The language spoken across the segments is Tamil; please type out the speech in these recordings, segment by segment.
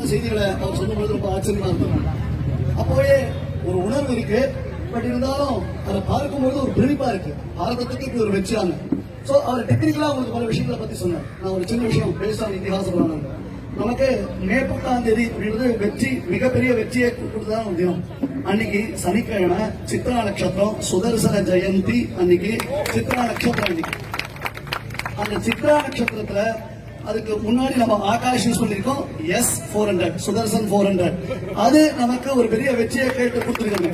அந்த செய்திகளை அவர் சொல்லும்போது ரொம்ப ஆச்சரியமா இருக்கும். அப்போவே ஒரு உணர்வு இருக்கு. பட் இருந்தாலும் அதை பார்க்கும்போது ஒரு பிரமிப்பா இருக்கு. பாரதத்துக்கு இப்படி ஒரு வெற்றியாங்க. சோ அவர் டெக்னிக்கலா உங்களுக்கு பல விஷயங்களை பத்தி சொன்னார். நான் ஒரு சின்ன விஷயம் பேசாம இதிகாசம் சொன்னாங்க. நமக்கு மே 10ஆம் தேதி அப்படின்றது வெற்றி, மிகப்பெரிய வெற்றியை கொடுத்ததான் ஒரு தினம். அன்னைக்கு சனிக்கிழமை சித்ரா நட்சத்திரம், சுதர்சன ஜெயந்தி அன்னைக்கு சித்ரா நட்சத்திரம். அன்னைக்கு அந்த சித்ரா நட்சத்திரத்துல அதுக்கு முன்னாடி நம்ம ஆகாஷ் சொல்லியிருக்கோம் S400 சுதர்சன் 400. அது நமக்கு ஒரு பெரிய வெற்றியை கேட்டு கொடுத்துருக்காங்க.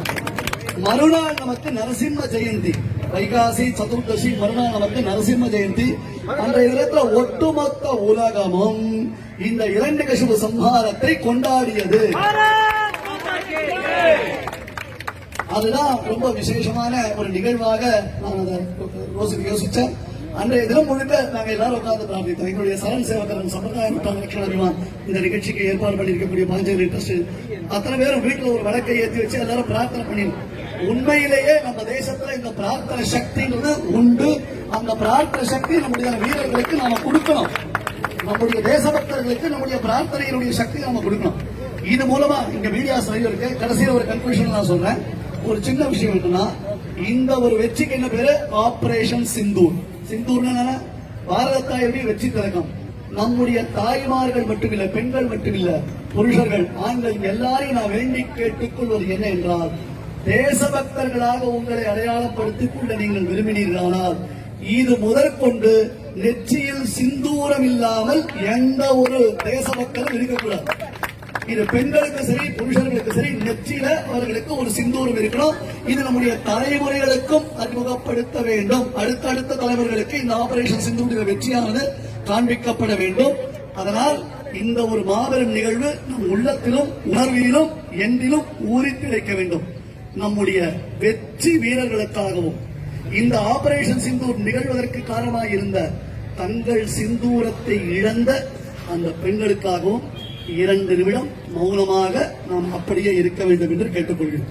மறுநாள் நமக்கு நரசிம்ம ஜெயந்தி, வைகாசி சதுர்தசி மறுநாள் நமக்கு நரசிம்ம ஜெயந்தி. அந்த இடத்துல ஒட்டுமொத்த உலகமும் இந்த இரண்யகசிபு சம்ஹாரத்தை கொண்டாடியது. அதுதான் ரொம்ப விசேஷமான ஒரு நிகழ்வாக நான் அதை யோசிச்சேன். அன்றைய தினம் முழுக்க நாங்க எல்லாரும் உட்கார்ந்து பிரார்த்தித்தோம். எங்களுடைய சரண் சேவகரன் சம்பிரதாயம் லட்சணாபிமான் இந்த நிகழ்ச்சிக்கு ஏற்பாடு பண்ணியிருக்கக்கூடிய பாஞ்சலி ட்ரஸ்ட் அத்தனை பேரும் வீட்டுல ஒரு வழக்கை ஏற்றி வச்சு எல்லாரும் பிரார்த்தனை பண்ணி, உண்மையிலேயே நம்ம தேசத்துல இந்த பிரார்த்தனை சக்திங்கிறது உண்டு. அந்த பிரார்த்தனை சக்தி நம்முடைய வீரர்களுக்கு நாம கொடுக்கணும். நம்முடைய தேசபக்தர்களுக்கு நம்முடைய பிரார்த்தனையினுடைய சக்தி நாம கொடுக்கணும். இது மூலமா இங்க மீடியாஸ் நிறைய இருக்கு. கடைசியில் ஒரு கன்க்ளூஷன் நான் சொல்றேன். ஒரு சின்ன விஷயம் என்னன்னா, இந்த ஒரு வெற்றிக்கு என்ன பேரு? ஆபரேஷன் சிந்தூர். சிந்தூர்னா பாரத தாயுடைய வெற்றி திலகம். நம்முடைய தாய்மார்கள் மட்டுமில்ல, பெண்கள் மட்டுமில்ல, புருஷர்கள், ஆண்கள் எல்லாரையும் நான் வேண்டி கேட்டுக்கொள்வது என்ன என்றால், தேசபக்தர்களாக உங்களை அடையாளப்படுத்திக் கொள்ள நீங்கள் விரும்பினீர்களானால் இது முதற்கொண்டு நெற்றியில் சிந்தூரம் இல்லாமல் எந்த ஒரு தேசபக்தரும் இருக்கக்கூடாது. இது பெண்களுக்கு சரி புருஷர்களுக்கு சரி நெற்றியில அவர்களுக்கு ஒரு சிந்தூரம் இருக்கணும். இது நம்முடைய தலைமுறைகளுக்கும் அறிமுகப்படுத்த வேண்டும். அடுத்தடுத்த தலைவர்களுக்கு இந்த ஆபரேஷன் சிந்தூரின் வெற்றியானது காண்பிக்கப்பட வேண்டும். அதனால் இந்த ஒரு மாபெரும் நிகழ்வு நம் உள்ளத்திலும் உணர்விலும் என்றிலும் ஊறித்து வைக்க வேண்டும். நம்முடைய வெற்றி வீரர்களுக்காகவும் இந்த ஆபரேஷன் சிந்தூர் நிகழ்வதற்கு காரணமாக இருந்த தங்கள் சிந்தூரத்தை இழந்த அந்த பெண்களுக்காகவும் 2 நிமிடம் மௌனமாக நாம் அப்படியே இருக்க வேண்டும் என்று கேட்டுக்கொள்கிறோம்.